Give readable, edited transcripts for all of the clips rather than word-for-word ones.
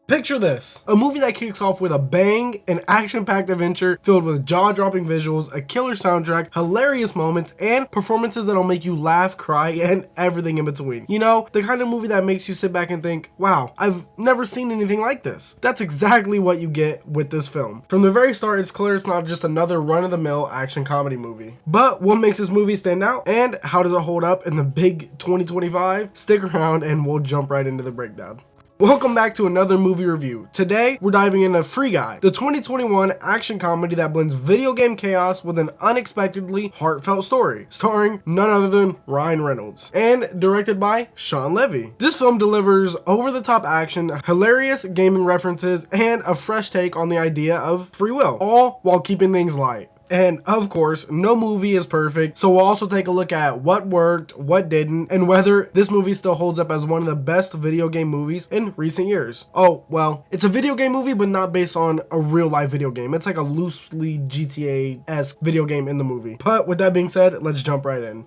Picture this, a movie that kicks off with a bang, an action-packed adventure filled with jaw-dropping visuals, a killer soundtrack, hilarious moments, and performances that'll make you laugh, cry, and everything in between. You know, the kind of movie that makes you sit back and think, wow, I've never seen anything like this. That's exactly what you get with this film. From the very start, it's clear it's not just another run-of-the-mill action comedy movie. But what makes this movie stand out, and how does it hold up in the big 2025? Stick around and we'll jump right into the breakdown. Welcome back to another movie review. Today, we're diving into Free Guy, the 2021 action comedy that blends video game chaos with an unexpectedly heartfelt story, starring none other than Ryan Reynolds, and directed by Shawn Levy. This film delivers over-the-top action, hilarious gaming references, and a fresh take on the idea of free will, all while keeping things light. And of course, no movie is perfect, so we'll also take a look at what worked, what didn't, and whether this movie still holds up as one of the best video game movies in recent years. Oh, well, it's a video game movie, but not based on a real life video game. It's like a loosely GTA-esque video game in the movie. But with that being said, let's jump right in.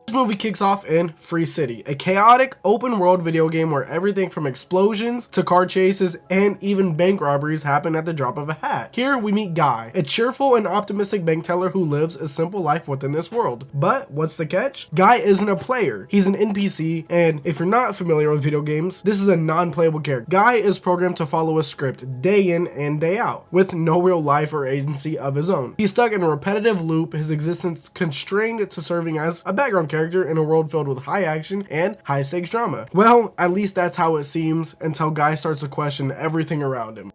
This movie kicks off in Free City, a chaotic open world video game where everything from explosions to car chases and even bank robberies happen at the drop of a hat. Here we meet Guy, a cheerful and optimistic bank teller who lives a simple life within this world. But what's the catch? Guy isn't a player, he's an NPC, and if you're not familiar with video games, this is a non-playable character. Guy is programmed to follow a script day in and day out, with no real life or agency of his own. He's stuck in a repetitive loop, his existence constrained to serving as a background character in a world filled with high action and high stakes drama. Well, at least that's how it seems until Guy starts to question everything around him.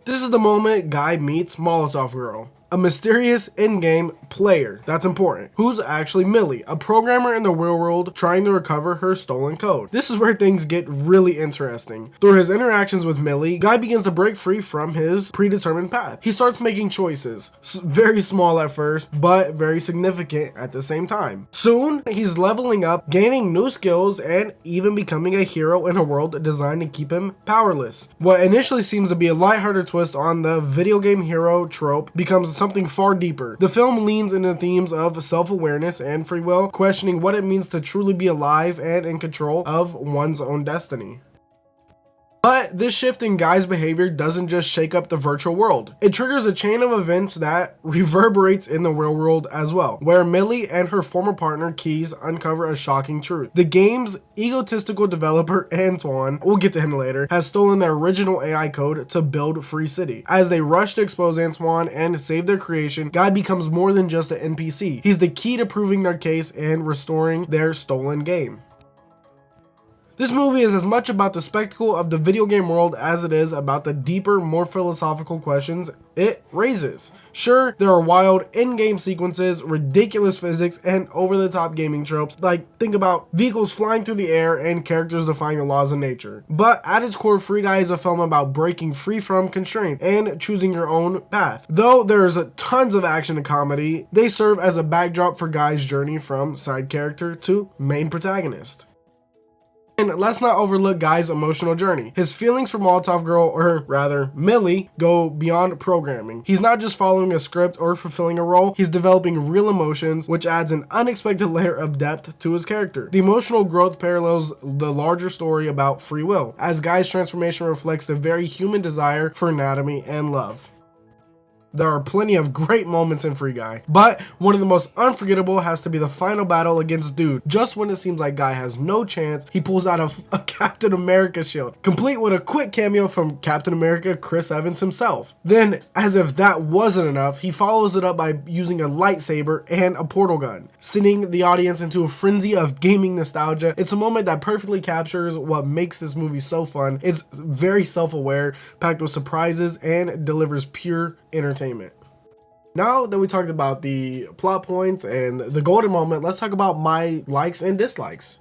This is the moment Guy meets Molotov Girl, a mysterious in-game player, that's important, who's actually Millie, a programmer in the real world trying to recover her stolen code. This is where things get really interesting. Through his interactions with Millie, Guy begins to break free from his predetermined path. He starts making choices, very small at first, but very significant at the same time. Soon, he's leveling up, gaining new skills, and even becoming a hero in a world designed to keep him powerless. What initially seems to be a lighthearted twist on the video game hero trope becomes something far deeper. The film leans into themes of self-awareness and free will, questioning what it means to truly be alive and in control of one's own destiny. But this shift in Guy's behavior doesn't just shake up the virtual world. It triggers a chain of events that reverberates in the real world as well, where Millie and her former partner Keys uncover a shocking truth. The game's egotistical developer Antoine, we'll get to him later, has stolen the original AI code to build Free City. As they rush to expose Antoine and save their creation, Guy becomes more than just an NPC. He's the key to proving their case and restoring their stolen game. This movie is as much about the spectacle of the video game world as it is about the deeper, more philosophical questions it raises. Sure, there are wild in-game sequences, ridiculous physics, and over-the-top gaming tropes, like think about vehicles flying through the air and characters defying the laws of nature. But at its core, Free Guy is a film about breaking free from constraint and choosing your own path. Though there's tons of action and comedy, they serve as a backdrop for Guy's journey from side character to main protagonist. And let's not overlook Guy's emotional journey. His feelings for Molotov Girl, or rather, Millie, go beyond programming. He's not just following a script or fulfilling a role, he's developing real emotions, which adds an unexpected layer of depth to his character. The emotional growth parallels the larger story about free will, as Guy's transformation reflects the very human desire for anatomy and love. There are plenty of great moments in Free Guy, but one of the most unforgettable has to be the final battle against Dude. Just when it seems like Guy has no chance, he pulls out a Captain America shield, complete with a quick cameo from Captain America Chris Evans himself. Then, as if that wasn't enough, he follows it up by using a lightsaber and a portal gun, sending the audience into a frenzy of gaming nostalgia. It's a moment that perfectly captures what makes this movie so fun. It's very self-aware, packed with surprises, and delivers pure entertainment. Now that we talked about the plot points and the golden moment, let's talk about my likes and dislikes.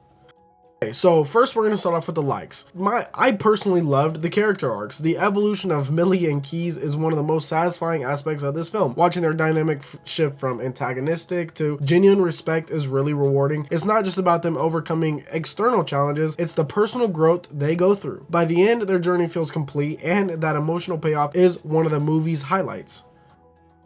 Okay, so first we're going to start off with the likes. I personally loved the character arcs. The evolution of Millie and Keys is one of the most satisfying aspects of this film. Watching their dynamic shift from antagonistic to genuine respect is really rewarding. It's not just about them overcoming external challenges, it's the personal growth they go through. By the end, their journey feels complete, and that emotional payoff is one of the movie's highlights.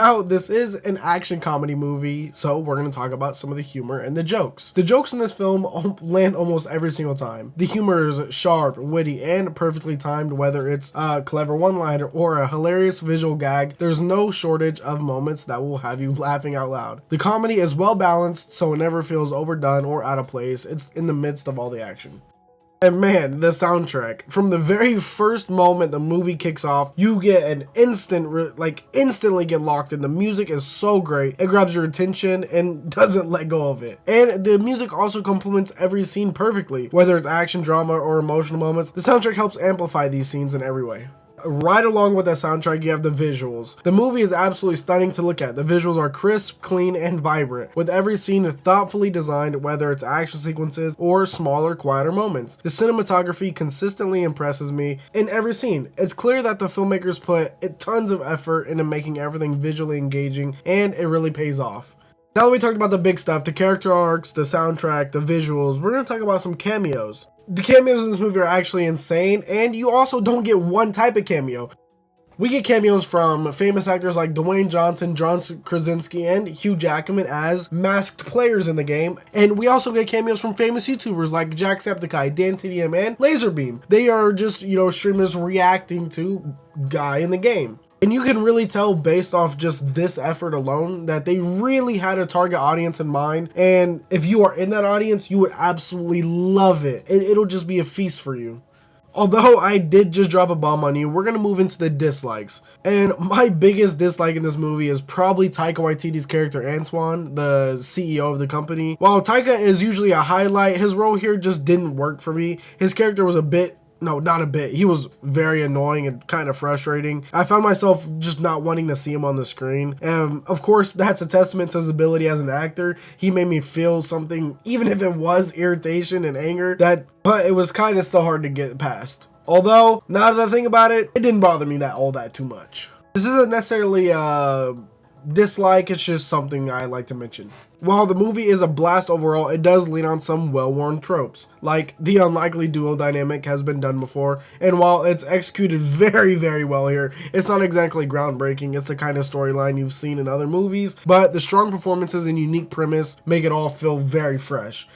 Now, this is an action comedy movie, so we're going to talk about some of the humor and the jokes. The jokes in this film land almost every single time. The humor is sharp, witty, and perfectly timed, whether it's a clever one-liner or a hilarious visual gag. There's no shortage of moments that will have you laughing out loud. The comedy is well balanced, so it never feels overdone or out of place. It's in the midst of all the action. And man, the soundtrack. From the very first moment the movie kicks off, you get an instantly get locked in. The music is so great. It grabs your attention and doesn't let go of it. And the music also complements every scene perfectly. Whether it's action, drama, or emotional moments, the soundtrack helps amplify these scenes in every way. Right along with that soundtrack, you have the visuals. The movie is absolutely stunning to look at. The visuals are crisp, clean, and vibrant, with every scene thoughtfully designed, whether it's action sequences or smaller, quieter moments. The cinematography consistently impresses me in every scene. It's clear that the filmmakers put tons of effort into making everything visually engaging, and it really pays off. Now that we talked about the big stuff, the character arcs, the soundtrack, the visuals, we're going to talk about some cameos. The cameos in this movie are actually insane, and you also don't get one type of cameo. We get cameos from famous actors like Dwayne Johnson, John Krasinski, and Hugh Jackman as masked players in the game. And we also get cameos from famous YouTubers like Jacksepticeye, DanTDM, and Laserbeam. They are just, streamers reacting to Guy in the game. And you can really tell based off just this effort alone that they really had a target audience in mind. And if you are in that audience, you would absolutely love it. It'll just be a feast for you. Although I did just drop a bomb on you, we're going to move into the dislikes. And my biggest dislike in this movie is probably Taika Waititi's character Antoine, the CEO of the company. While Taika is usually a highlight, his role here just didn't work for me. His character was not a bit. He was very annoying and kind of frustrating. I found myself just not wanting to see him on the screen. And of course, that's a testament to his ability as an actor. He made me feel something, even if it was irritation and anger, but it was kind of still hard to get past. Although, now that I think about it, it didn't bother me all that too much. This isn't necessarily a dislike, it's just something I like to mention. While the movie is a blast overall, it does lean on some well-worn tropes, like the unlikely duo dynamic has been done before, and while it's executed very, very well here, it's not exactly groundbreaking. It's the kind of storyline you've seen in other movies, but the strong performances and unique premise make it all feel very fresh.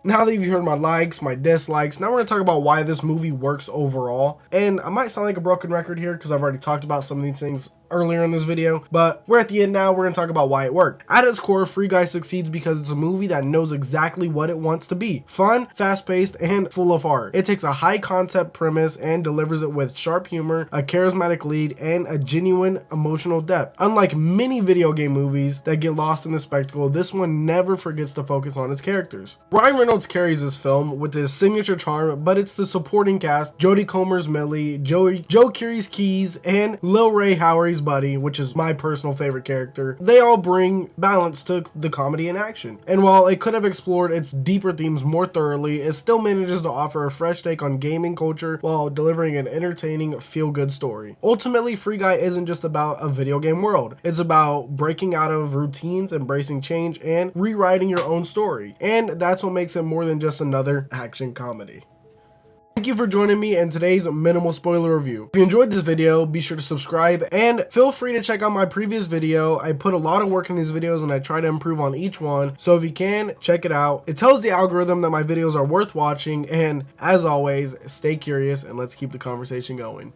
Now that you've heard my likes, my dislikes, now we're going to talk about why this movie works overall. And I might sound like a broken record here because I've already talked about some of these things earlier in this video, but we're at the end now. We're going to talk about why it worked. At its core, Free Guy succeeds because it's a movie that knows exactly what it wants to be. Fun, fast-paced, and full of heart. It takes a high-concept premise and delivers it with sharp humor, a charismatic lead, and a genuine emotional depth. Unlike many video game movies that get lost in the spectacle, this one never forgets to focus on its characters. Ryan Reynolds carries this film with his signature charm, but it's the supporting cast, Jodie Comer's Millie, Joe Curie's Keys, and Lil Ray Howery's Buddy, which is my personal favorite character. They all bring balance to the comedy and action. And while it could have explored its deeper themes more thoroughly, it still manages to offer a fresh take on gaming culture while delivering an entertaining, feel-good story. Ultimately, Free Guy isn't just about a video game world. It's about breaking out of routines, embracing change, and rewriting your own story. And that's what makes it more than just another action comedy. Thank you for joining me in today's minimal spoiler review. If you enjoyed this video, be sure to subscribe and feel free to check out my previous video. I put a lot of work in these videos and I try to improve on each one. So if you can, check it out. It tells the algorithm that my videos are worth watching, and as always, stay curious and let's keep the conversation going.